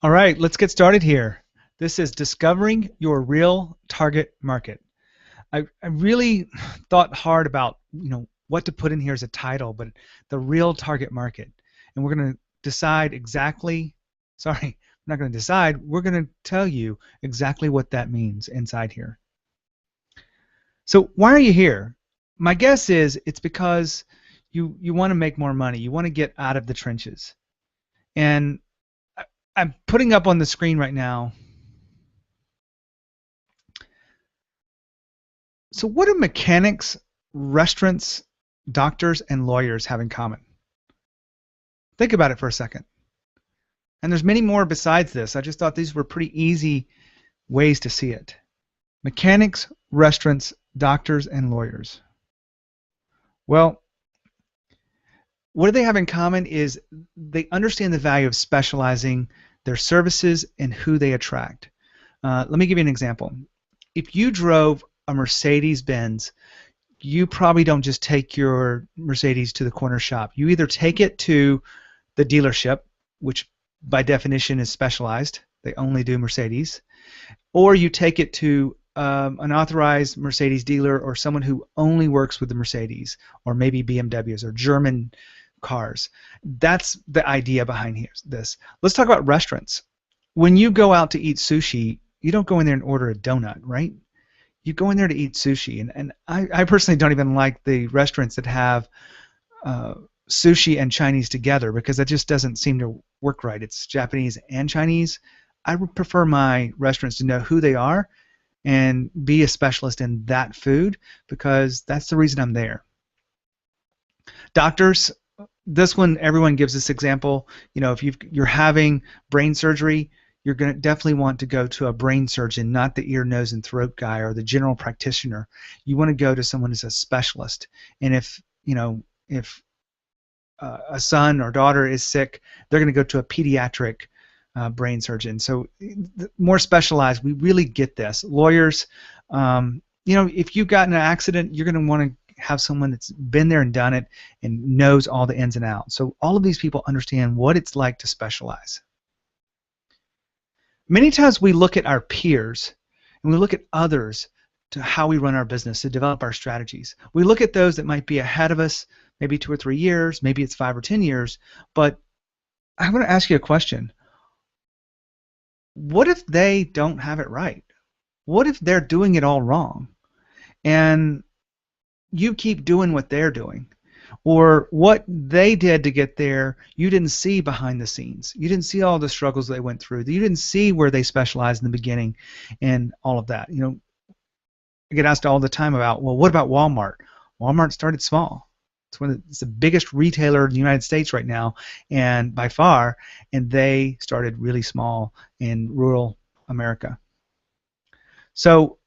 All right, let's get started here. This is discovering your real target market. I really thought hard about what to put in here as a title, but the real target market. And we're going to decide exactly, sorry, I'm not going to decide, we're going to tell you exactly what that means inside here. So why are you here? My guess is it's because you want to make more money. You want to get out of the trenches. And I'm putting up on the screen right now. So what do mechanics, restaurants, doctors, and lawyers have in common? Think about it for a second. And there's many more besides this. I just thought these were pretty easy ways to see it. Mechanics, restaurants, doctors, and lawyers. Well, what do they have in common is they understand the value of specializing their services and who they attract. Let me give you an example. If you drove a Mercedes-Benz, you probably don't just take your Mercedes to the corner shop. You either take it to the dealership, which by definition is specialized. They only do Mercedes. Or you take it to an authorized Mercedes dealer or someone who only works with the Mercedes, or maybe BMWs or German cars. That's the idea behind this. Let's talk about restaurants. When you go out to eat sushi, you don't go in there and order a donut, right? You go in there to eat sushi, and I personally don't even like the restaurants that have sushi and Chinese together, because that just doesn't seem to work right. It's Japanese and Chinese. I would prefer my restaurants to know who they are and be a specialist in that food, because that's the reason I'm there. Doctors, this one, everyone gives this example. If you're having brain surgery, you're going to definitely want to go to a brain surgeon, not the ear, nose, and throat guy or the general practitioner. You want to go to someone who's a specialist. And if a son or daughter is sick, they're going to go to a pediatric brain surgeon. So more specialized. We really get this. Lawyers, if you got in an accident, you're going to want to have someone that's been there and done it and knows all the ins and outs. So all of these people understand what it's like to specialize. Many times we look at our peers and we look at others to how we run our business, to develop our strategies. We look at those that might be ahead of us, maybe 2 or 3 years, maybe it's 5 or 10 years, but I want to ask you a question. What if they don't have it right? What if they're doing it all wrong? And you keep doing what they're doing, or what they did to get there, you didn't see behind the scenes. You didn't see all the struggles they went through. You didn't see where they specialized in the beginning and all of that. I get asked all the time about, well, what about Walmart? Walmart started small. It's the biggest retailer in the United States right now, and by far, and they started really small in rural America. So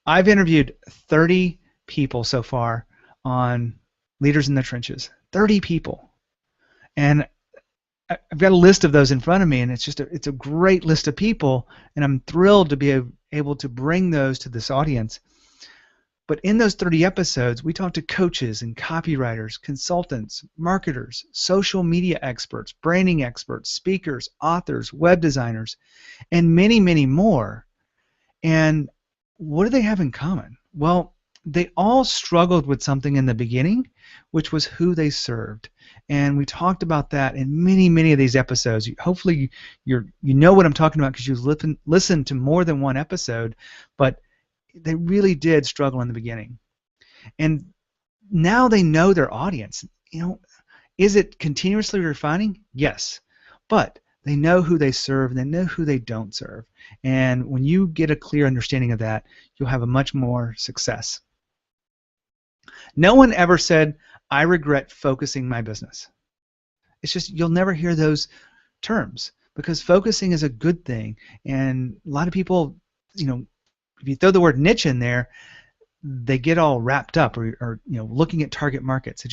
I've interviewed 30 people so far on Leaders in the Trenches. 30 people. And I've got a list of those in front of me, and it's a great list of people, and I'm thrilled to be able to bring those to this audience. But in those 30 episodes, we talk to coaches and copywriters, consultants, marketers, social media experts, branding experts, speakers, authors, web designers, and many, many more. And what do they have in common? Well, they all struggled with something in the beginning, which was who they served. And we talked about that in many, many of these episodes. Hopefully you know what I'm talking about because you've listened to more than one episode, but they really did struggle in the beginning. And now they know their audience. Is it continuously refining? Yes. But they know who they serve and they know who they don't serve. And when you get a clear understanding of that, you'll have a much more success. No one ever said, I regret focusing my business. It's just you'll never hear those terms, because focusing is a good thing. And a lot of people, if you throw the word niche in there, they get all wrapped up or looking at target markets.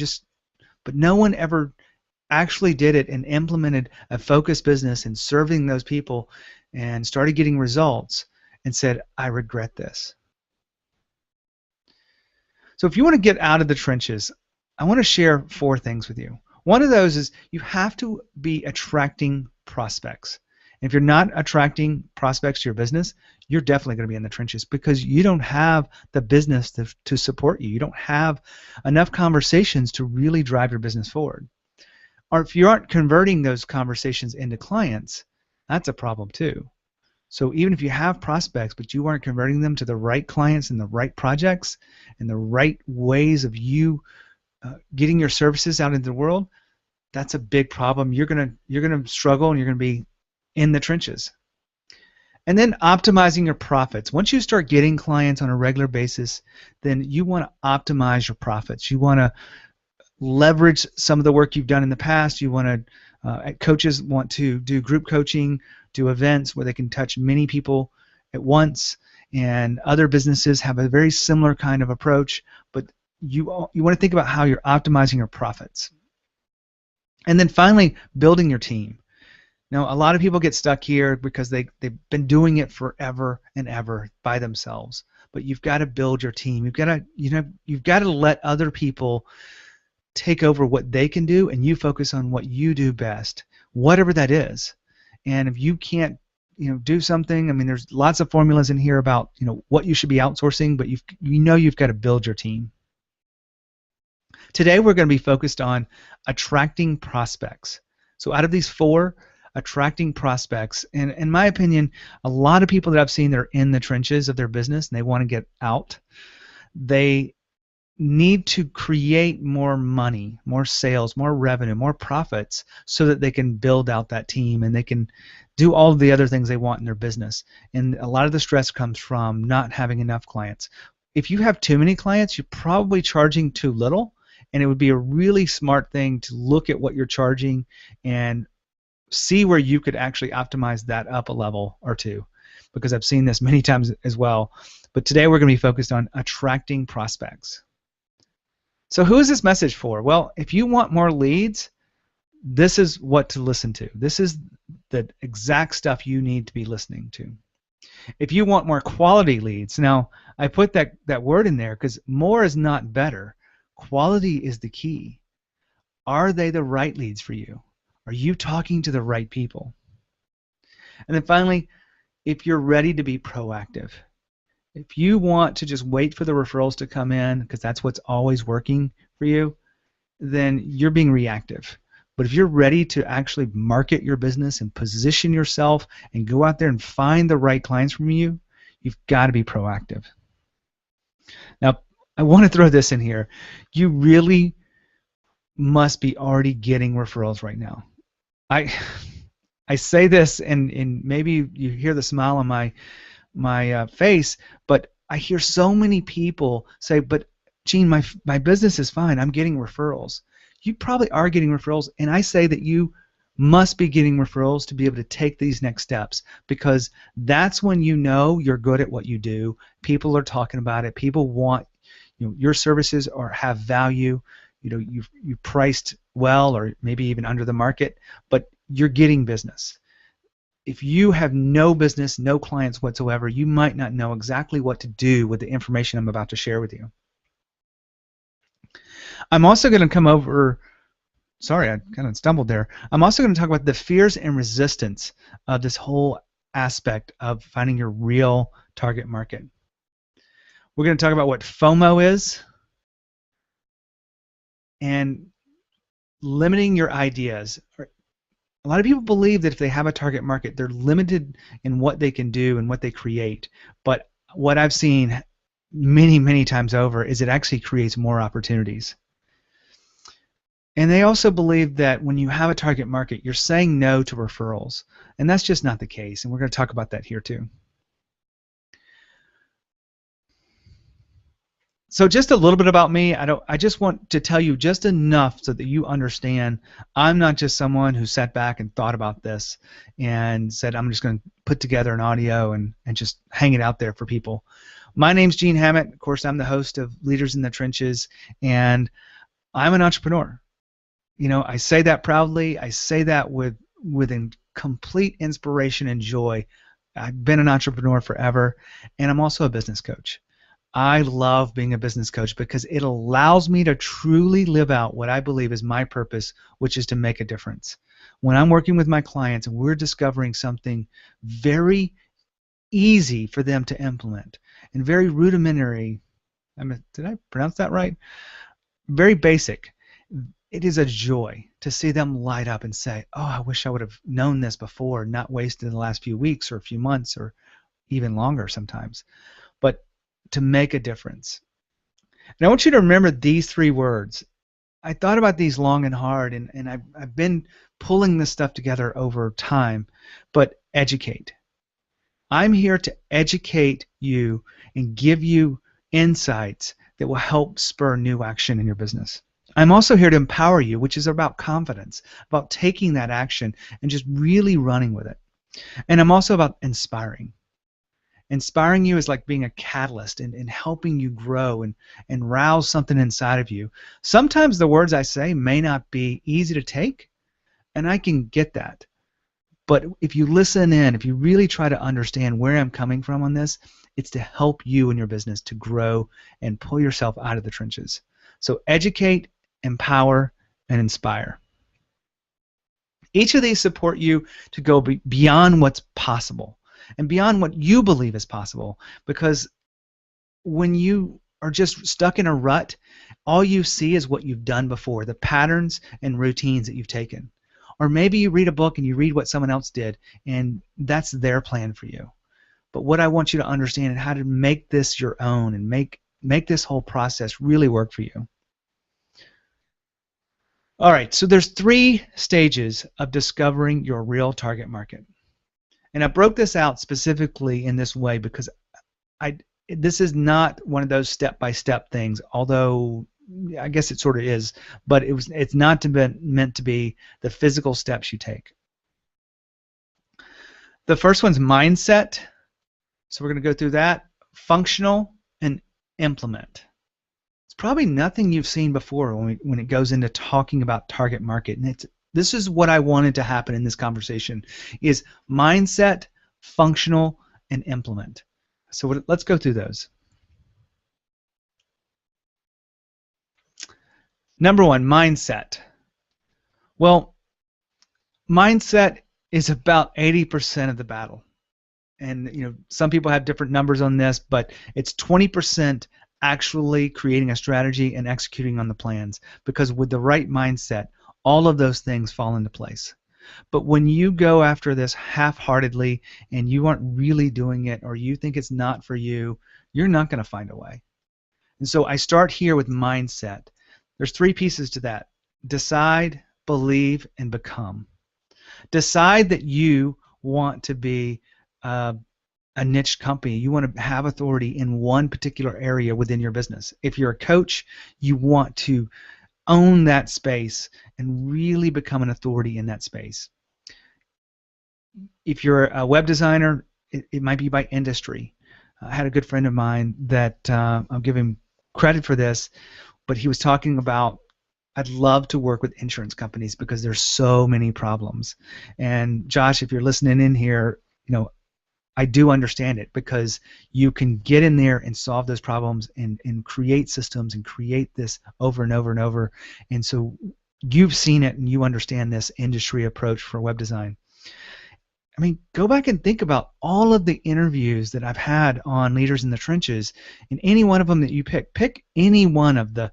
But no one ever actually did it and implemented a focused business and serving those people and started getting results and said, I regret this. So if you want to get out of the trenches, I want to share 4 things with you. One of those is you have to be attracting prospects. And if you're not attracting prospects to your business, you're definitely going to be in the trenches because you don't have the business to support you. You don't have enough conversations to really drive your business forward. Or if you aren't converting those conversations into clients, that's a problem too. So even if you have prospects, but you aren't converting them to the right clients and the right projects and the right ways of you getting your services out into the world, that's a big problem. You're gonna struggle and you're gonna be in the trenches. And then optimizing your profits. Once you start getting clients on a regular basis, then you want to optimize your profits. You want to leverage some of the work you've done in the past. You want to coaches want to do group coaching, do events where they can touch many people at once, and other businesses have a very similar kind of approach, but you want to think about how you're optimizing your profits. And then finally, building your team. Now, a lot of people get stuck here because they've been doing it forever and ever by themselves. But you've got to build your team. You've got to let other people take over what they can do, and you focus on what you do best, whatever that is. And if you can't, do something, I mean, there's lots of formulas in here about, what you should be outsourcing, but you've got to build your team. Today, we're going to be focused on attracting prospects. So out of these 4, attracting prospects, and in my opinion, a lot of people that I've seen that are in the trenches of their business and they want to get out, they need to create more money, more sales, more revenue, more profits so that they can build out that team and they can do all of the other things they want in their business. And a lot of the stress comes from not having enough clients. If you have too many clients, you're probably charging too little, and it would be a really smart thing to look at what you're charging and see where you could actually optimize that up a level or two, because I've seen this many times as well. But today we're going to be focused on attracting prospects. So who is this message for? Well, if you want more leads, this is what to listen to. This is the exact stuff you need to be listening to. If you want more quality leads, now I put that word in there because more is not better. Quality is the key. Are they the right leads for you? Are you talking to the right people? And then finally, if you're ready to be proactive. If you want to just wait for the referrals to come in because that's what's always working for you, then you're being reactive. But if you're ready to actually market your business and position yourself and go out there and find the right clients from you, you've got to be proactive. Now, I want to throw this in here. You really must be already getting referrals right now. I say this, and maybe you hear the smile on my face, but I hear so many people say, but Gene, my business is fine. I'm getting referrals. You probably are getting referrals, and I say that you must be getting referrals to be able to take these next steps, because that's when you know you're good at what you do. People are talking about it. People want your services or have value. You've priced well or maybe even under the market, but you're getting business. If you have no business, no clients whatsoever, you might not know exactly what to do with the information I'm about to share with you. I'm also going to come over, sorry, I kind of stumbled there. I'm also going to talk about the fears and resistance of this whole aspect of finding your real target market. We're going to talk about what FOMO is and limiting your ideas. A lot of people believe that if they have a target market, they're limited in what they can do and what they create. But what I've seen many, many times over is it actually creates more opportunities. And they also believe that when you have a target market, you're saying no to referrals. And that's just not the case. And we're going to talk about that here too. So just a little bit about me. I just want to tell you just enough so that you understand I'm not just someone who sat back and thought about this and said I'm just going to put together an audio and just hang it out there for people. My name's Gene Hammett. Of course, I'm the host of Leaders in the Trenches, and I'm an entrepreneur. I say that proudly. I say that with complete inspiration and joy. I've been an entrepreneur forever, and I'm also a business coach. I love being a business coach because it allows me to truly live out what I believe is my purpose, which is to make a difference. When I'm working with my clients and we're discovering something very easy for them to implement and very rudimentary, did I pronounce that right? Very basic. It is a joy to see them light up and say, oh, I wish I would have known this before, not wasted the last few weeks or a few months or even longer sometimes, but to make a difference. And I want you to remember these 3 words. I thought about these long and hard, and I've been pulling this stuff together over time, but educate. I'm here to educate you and give you insights that will help spur new action in your business. I'm also here to empower you, which is about confidence, about taking that action and just really running with it. And I'm also about inspiring. Inspiring you is like being a catalyst and helping you grow and rouse something inside of you. Sometimes the words I say may not be easy to take, and I can get that. But if you listen in, if you really try to understand where I'm coming from on this, it's to help you in your business to grow and pull yourself out of the trenches. So educate, empower, and inspire. Each of these support you to go beyond what's possible and beyond what you believe is possible, because when you are just stuck in a rut, all you see is what you've done before, the patterns and routines that you've taken. Or maybe you read a book and you read what someone else did, and that's their plan for you. But what I want you to understand is how to make this your own and make this whole process really work for you. All right, so there's 3 stages of discovering your real target market. And I broke this out specifically in this way because this is not one of those step-by-step things, although I guess it sort of is, but it's not meant to be the physical steps you take. The first one's mindset. So we're going to go through that. Functional and implement. It's probably nothing you've seen before when it goes into talking about target market. And this is what I wanted to happen in this conversation, is mindset, functional, and implement. So let's go through those. Number 1, mindset. Well, mindset is about 80% of the battle. And some people have different numbers on this, but it's 20% actually creating a strategy and executing on the plans, because with the right mindset, all of those things fall into place. But when you go after this half-heartedly and you aren't really doing it, or you think it's not for you, you're not going to find a way. And so I start here with mindset. There's 3 pieces to that. Decide, believe, and become. Decide that you want to be a niche company. You want to have authority in one particular area within your business. If you're a coach, you want to own that space and really become an authority in that space. If you're a web designer, it might be by industry. I had a good friend of mine that I'll give him credit for this, but he was talking about, I'd love to work with insurance companies because there's so many problems. And Josh, if you're listening in here, I do understand it, because you can get in there and solve those problems and create systems and create this over and over and over. And so you've seen it and you understand this industry approach for web design. I mean, go back and think about all of the interviews that I've had on Leaders in the Trenches, and any one of them that you pick any one of the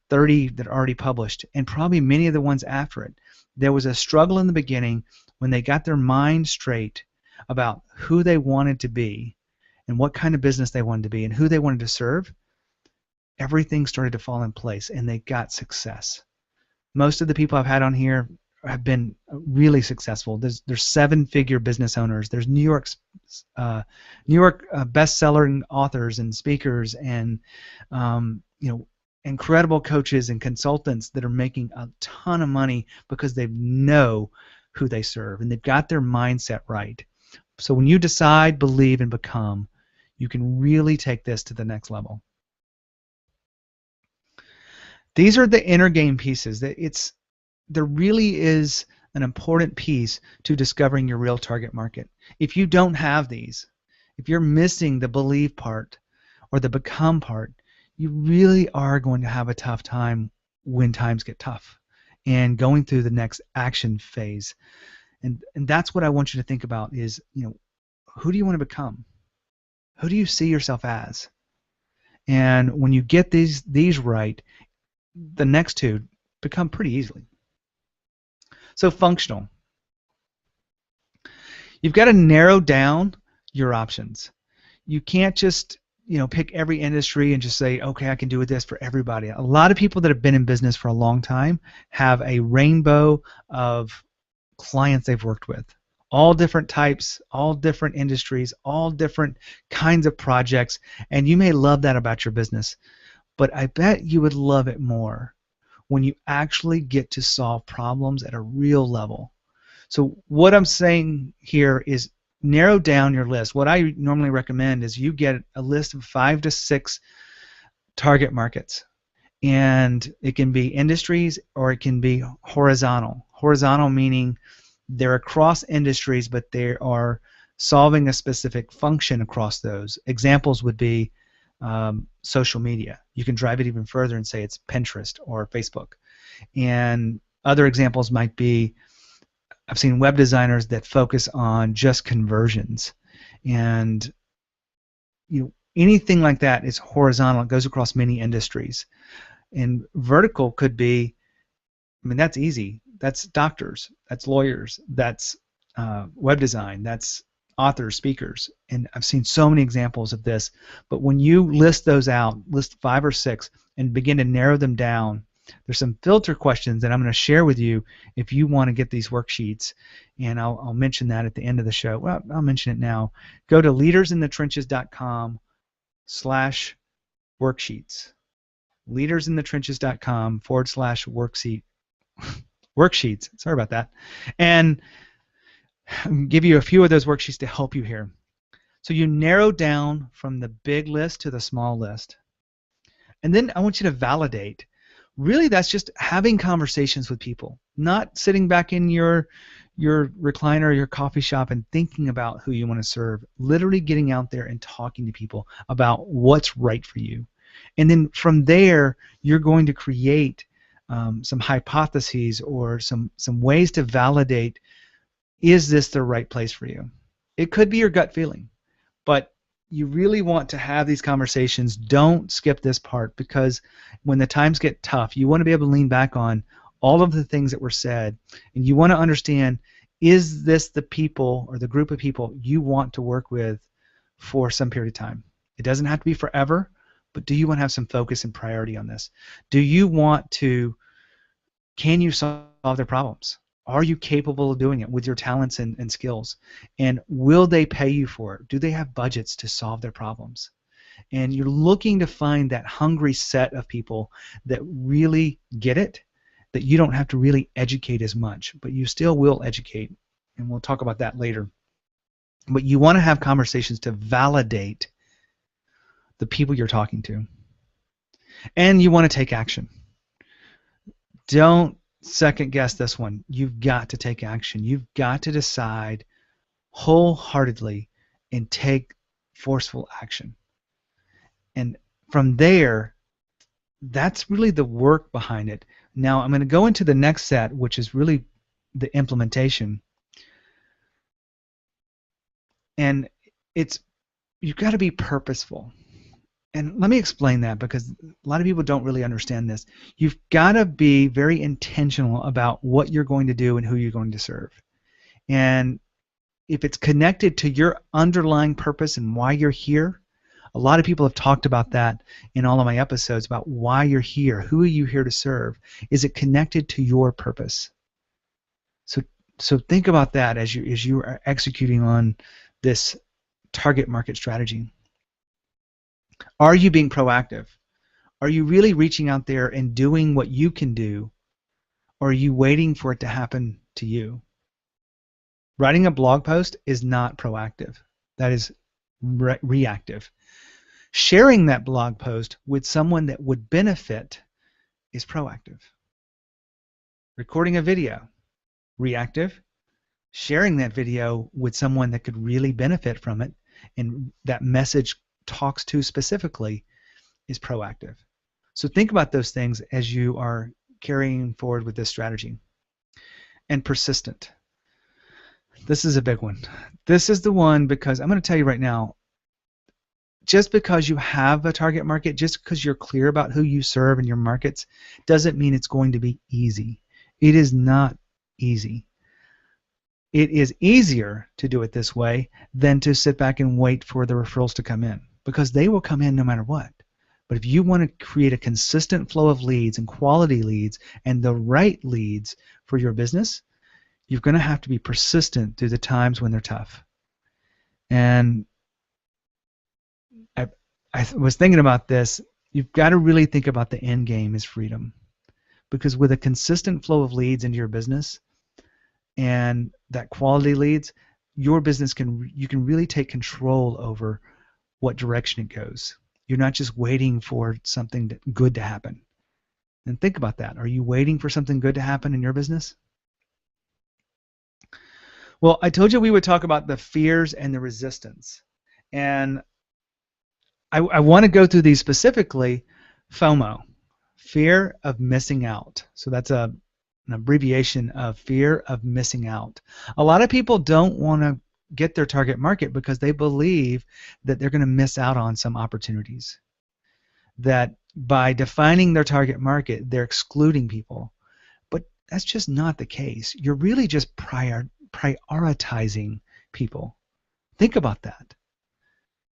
30 that are already published, and probably many of the ones after it. There was a struggle in the beginning when they got their mind straight about who they wanted to be and what kind of business they wanted to be and who they wanted to serve. Everything started to fall in place and they got success. Most of the people I've had on here have been really successful. There's 7-figure business owners. There's New York best-selling authors and speakers, and incredible coaches and consultants that are making a ton of money because they know who they serve and they've got their mindset right. So when you decide, believe, and become, you can really take this to the next level. These are the inner game pieces. There really is an important piece to discovering your real target market. If you don't have these, if you're missing the believe part, or the become part, you really are going to have a tough time when times get tough and going through the next action phase. And that's what I want you to think about is, who do you want to become? Who do you see yourself as? And when you get these right, the next two become pretty easily. So functional. You've got to narrow down your options. You can't just pick every industry and just say, okay, I can do this for everybody. A lot of people that have been in business for a long time have a rainbow of clients they've worked with. All different types, all different industries, all different kinds of projects, and you may love that about your business, but I bet you would love it more when you actually get to solve problems at a real level. So what I'm saying here is narrow down your list. What I normally recommend is you get a list of 5 to 6 target markets, and it can be industries or it can be horizontal. Horizontal meaning they're across industries, but they are solving a specific function across those. Examples would be social media. You can drive it even further and say it's Pinterest or Facebook. And other examples might be, I've seen web designers that focus on just conversions, and anything like that is horizontal. It goes across many industries. And vertical could be, that's easy. That's doctors, that's lawyers, that's web design, that's authors, speakers, and I've seen so many examples of this. But when you list those out, list 5 or 6, and begin to narrow them down, there's some filter questions that I'm going to share with you if you want to get these worksheets, and I'll mention that at the end of the show. Well, I'll mention it now. Go to leadersinthetrenches.com/worksheets. leadersinthetrenches.com/worksheet. Worksheets. Sorry about that. And I'll give you a few of those worksheets to help you here. So you narrow down from the big list to the small list. And then I want you to validate. Really, that's just having conversations with people, not sitting back in your recliner, your coffee shop, and thinking about who you want to serve. Literally getting out there and talking to people about what's right for you. And then from there, you're going to create some hypotheses or some ways to validate, is this the right place for you? It could be your gut feeling, but you really want to have these conversations. Don't skip this part, because when the times get tough, you want to be able to lean back on all of the things that were said, and you want to understand, is this the people or the group of people you want to work with for some period of time? It doesn't have to be forever, but do you want to have some focus and priority on this? Do you want to, can you solve their problems? Are you capable of doing it with your talents and skills? And will they pay you for it? Do they have budgets to solve their problems? And you're looking to find that hungry set of people that really get it, that you don't have to really educate as much, but you still will educate, and we'll talk about that later. But you want to have conversations to validate the people you're talking to. And you want to take action. Don't second guess this one. You've got to take action. You've got to decide wholeheartedly and take forceful action. And from there, that's really the work behind it. Now I'm going to go into the next set, which is really the implementation. And you've got to be purposeful. And let me explain that, because a lot of people don't really understand this. You've got to be very intentional about what you're going to do and who you're going to serve. And if it's connected to your underlying purpose and why you're here, a lot of people have talked about that in all of my episodes about why you're here. Who are you here to serve? Is it connected to your purpose? So think about that as you are executing on this target market strategy. Are you being proactive? Are you really reaching out there and doing what you can do, or are you waiting for it to happen to you? Writing a blog post is not proactive. That is reactive. Sharing that blog post with someone that would benefit is proactive. Recording a video, reactive. Sharing that video with someone that could really benefit from it, and that message talks to specifically is proactive. So think about those things as you are carrying forward with this strategy. And persistent. This is a big one. This is the one because I'm going to tell you right now, just because you have a target market, just because you're clear about who you serve in your markets, doesn't mean it's going to be easy. It is not easy. It is easier to do it this way than to sit back and wait for the referrals to come in, because they will come in no matter what. But if you want to create a consistent flow of leads and quality leads and the right leads for your business, you're going to have to be persistent through the times when they're tough. And I was thinking about this. You've got to really think about the end game is freedom, because with a consistent flow of leads into your business and that quality leads, your business you can really take control over what direction it goes. You're not just waiting for something good to happen. And think about that. Are you waiting for something good to happen in your business? Well, I told you we would talk about the fears and the resistance. And I want to go through these specifically. FOMO, fear of missing out. So that's an abbreviation of fear of missing out. A lot of people don't want to get their target market because they believe that they're going to miss out on some opportunities. That by defining their target market, they're excluding people. But that's just not the case. You're really just prioritizing people. Think about that.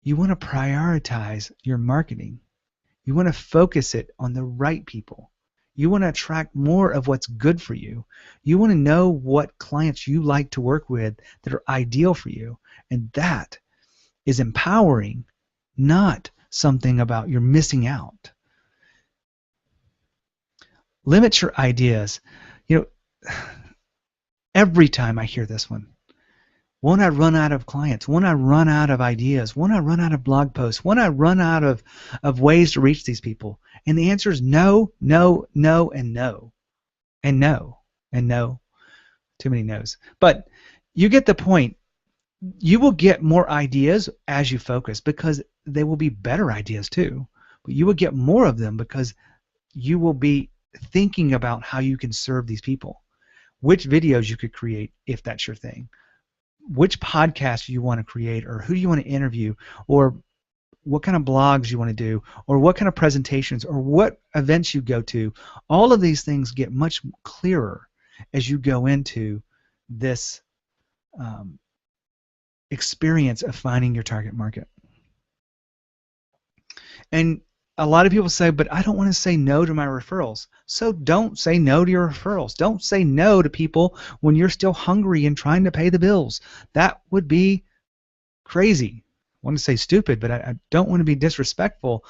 You want to prioritize your marketing. You want to focus it on the right people. You want to attract more of what's good for you. You want to know what clients you like to work with that are ideal for you. And that is empowering, not something about you're missing out. Limit your ideas. You know, every time I hear this one, won't I run out of clients? Won't I run out of ideas? Won't I run out of blog posts? Won't I run out of ways to reach these people? And the answer is no, no, no, and no. And no, and no. Too many no's. But you get the point. You will get more ideas as you focus, because they will be better ideas too. But you will get more of them because you will be thinking about how you can serve these people. Which videos you could create if that's your thing. Which podcasts you want to create, or who do you want to interview, or what kind of blogs you want to do, or what kind of presentations, or what events you go to. All of these things get much clearer as you go into this experience of finding your target market. And a lot of people say, but I don't want to say no to my referrals. So don't say no to your referrals. Don't say no to people when you're still hungry and trying to pay the bills. That would be crazy. I want to say stupid, but I don't want to be disrespectful.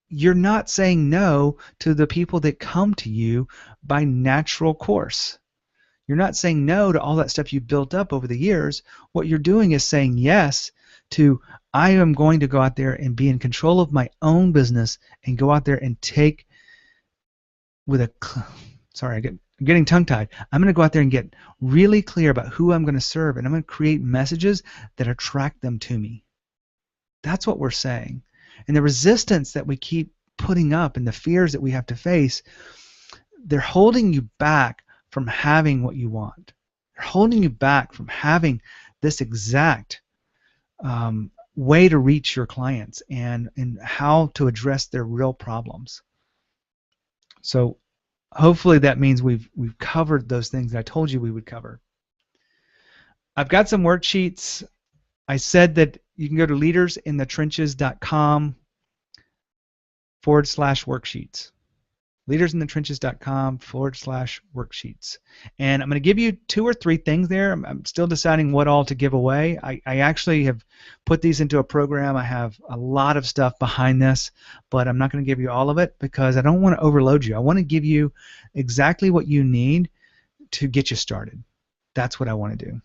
You're not saying no to the people that come to you by natural course. You're not saying no to all that stuff you built up over the years. What you're doing is saying yes to, I am going to go out there and be in control of my own business and go out there and take I'm getting tongue-tied. I'm going to go out there and get really clear about who I'm going to serve, and I'm going to create messages that attract them to me. That's what we're saying. And the resistance that we keep putting up and the fears that we have to face, they're holding you back from having what you want. They're holding you back from having this exact way to reach your clients and how to address their real problems. So hopefully that means we've covered those things that I told you we would cover. I've got some worksheets. I said that you can go to leadersinthetrenches.com/worksheets. leadersinthetrenches.com/worksheets. And I'm going to give you 2 or 3 things there. I'm still deciding what all to give away. I actually have put these into a program. I have a lot of stuff behind this, but I'm not going to give you all of it because I don't want to overload you. I want to give you exactly what you need to get you started. That's what I want to do.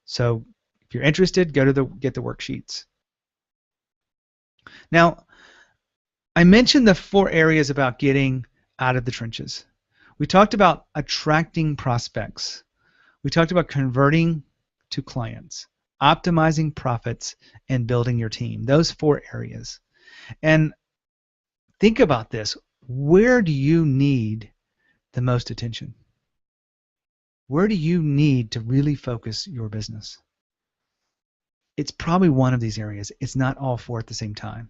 So if you're interested, go to get the worksheets. Now, I mentioned the 4 areas about getting out of the trenches. We talked about attracting prospects. We talked about converting to clients. optimizing profits, and building your team. Those 4 areas. And think about this. Where do you need the most attention? Where do you need to really focus your business? It's probably one of these areas. It's not all 4 at the same time.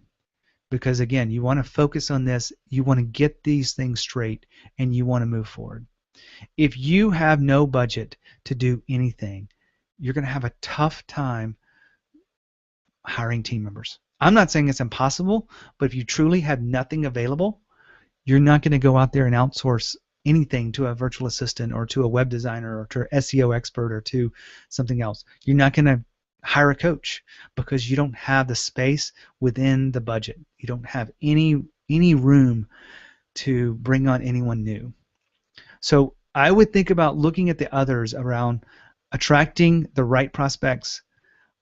Because again, you want to focus on this, you want to get these things straight, and you want to move forward. If you have no budget to do anything, you're going to have a tough time hiring team members. I'm not saying it's impossible, but if you truly have nothing available, you're not going to go out there and outsource anything to a virtual assistant or to a web designer or to an SEO expert or to something else. You're not going to hire a coach because you don't have the space within the budget. You don't have any room to bring on anyone new. So I would think about looking at the others around attracting the right prospects,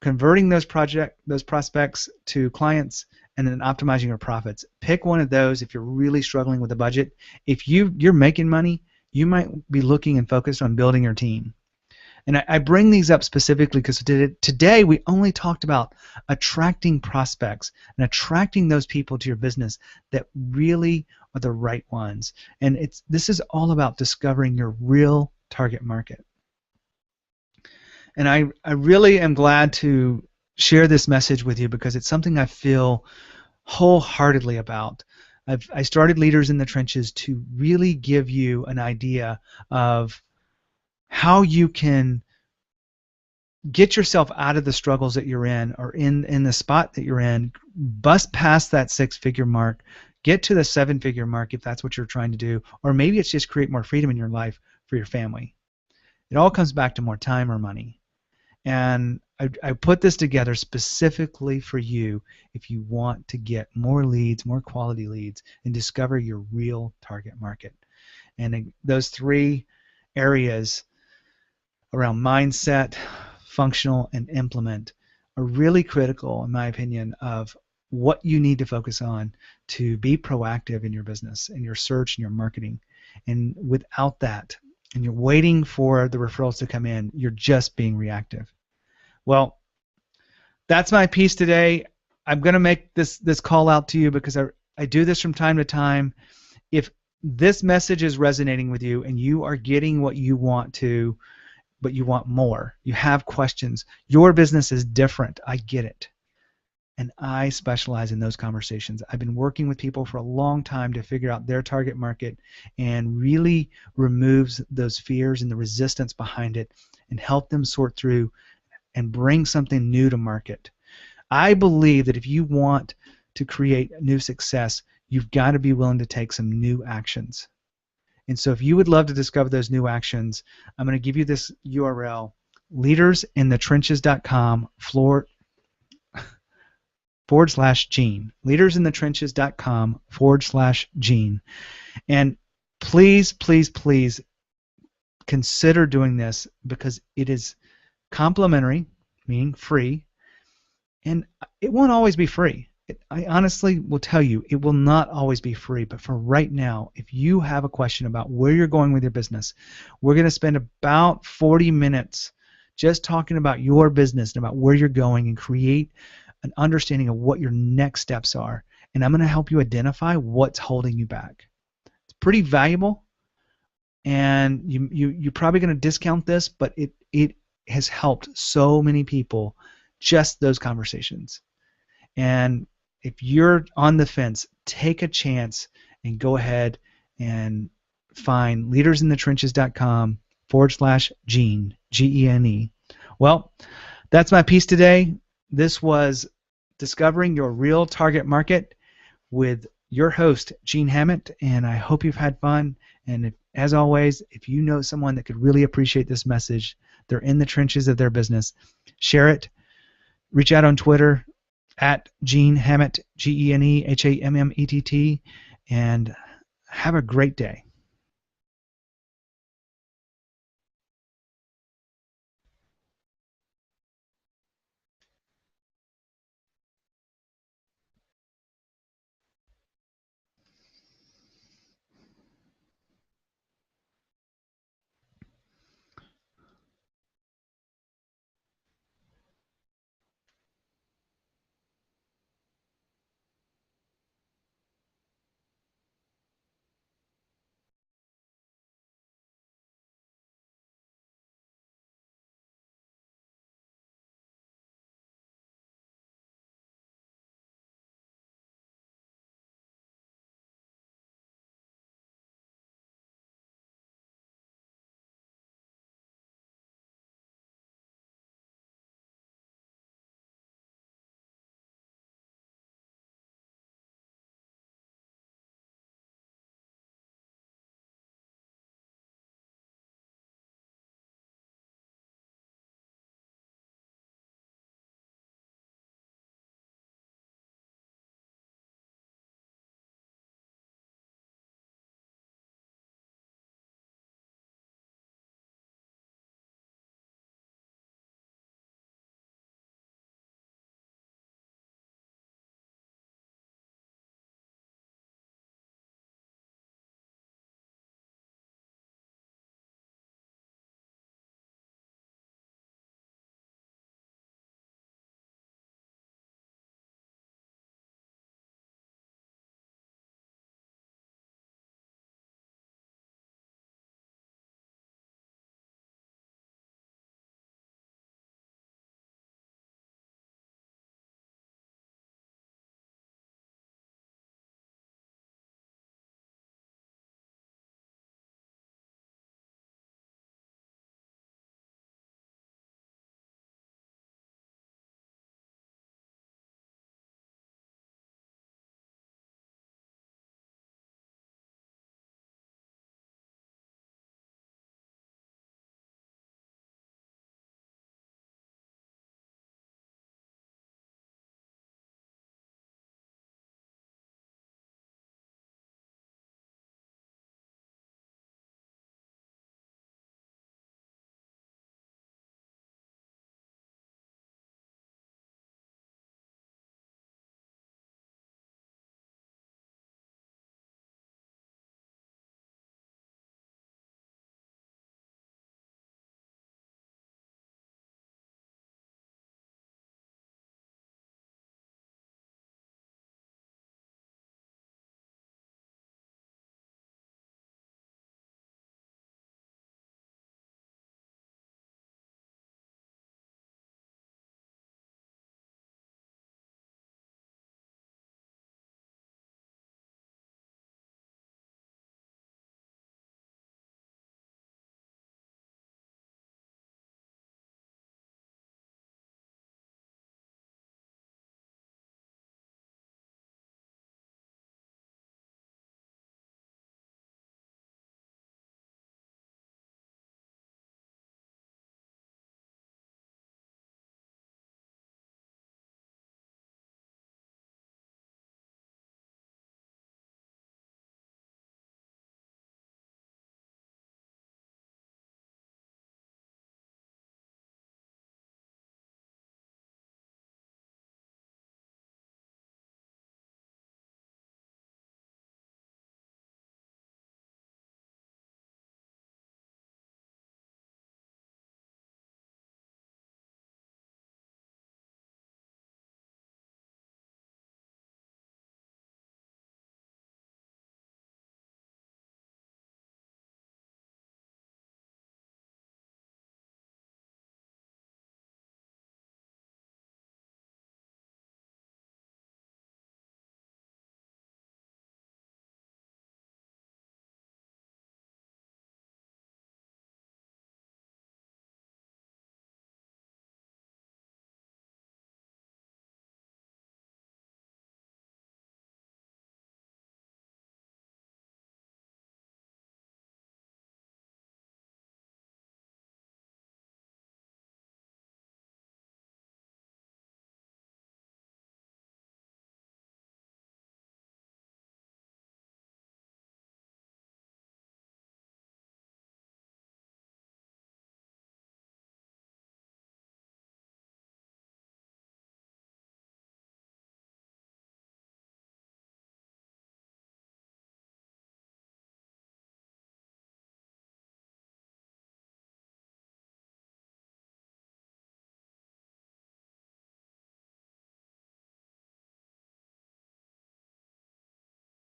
converting those prospects to clients, and then optimizing your profits. Pick one of those if you're really struggling with a budget. If you're making money, you might be looking and focused on building your team. And I bring these up specifically because today we only talked about attracting prospects and attracting those people to your business that really are the right ones. And this is all about discovering your real target market. And I really am glad to share this message with you because it's something I feel wholeheartedly about. I started Leaders in the Trenches to really give you an idea of how you can get yourself out of the struggles that you're in or in the spot that you're in, bust past that 6-figure mark, get to the 7-figure mark if that's what you're trying to do, or maybe it's just create more freedom in your life for your family. It all comes back to more time or money. And I put this together specifically for you if you want to get more leads, more quality leads, and discover your real target market. And those 3 areas around mindset, functional, and implement are really critical, in my opinion, of what you need to focus on to be proactive in your business, in your search, and your marketing. And without that, and you're waiting for the referrals to come in, you're just being reactive. Well, that's my piece today. I'm going to make this call out to you because I do this from time to time. If this message is resonating with you and you are getting what you want to, but you want more, you have questions, your business is different, I get it. And I specialize in those conversations. I've been working with people for a long time to figure out their target market and really removes those fears and the resistance behind it and help them sort through and bring something new to market. I believe that if you want to create new success, you've got to be willing to take some new actions. And so if you would love to discover those new actions, I'm going to give you this URL, leadersinthetrenches.com /Gene. Leadersinthetrenches.com /Gene. And please, please, please consider doing this because it is complimentary, meaning free, and it won't always be free. I honestly will tell you, it will not always be free, but for right now, if you have a question about where you're going with your business, we're going to spend about 40 minutes just talking about your business and about where you're going and create an understanding of what your next steps are. And I'm going to help you identify what's holding you back. It's pretty valuable, and you're probably going to discount this, but it has helped so many people, just those conversations. And if you're on the fence, take a chance and go ahead and find leadersinthetrenches.com /Gene, Gene. Well, that's my piece today. This was Discovering Your Real Target Market with your host, Gene Hammett, and I hope you've had fun. And as always, if you know someone that could really appreciate this message, they're in the trenches of their business, share it. Reach out on Twitter at Gene Hammett, GeneHammett, and have a great day.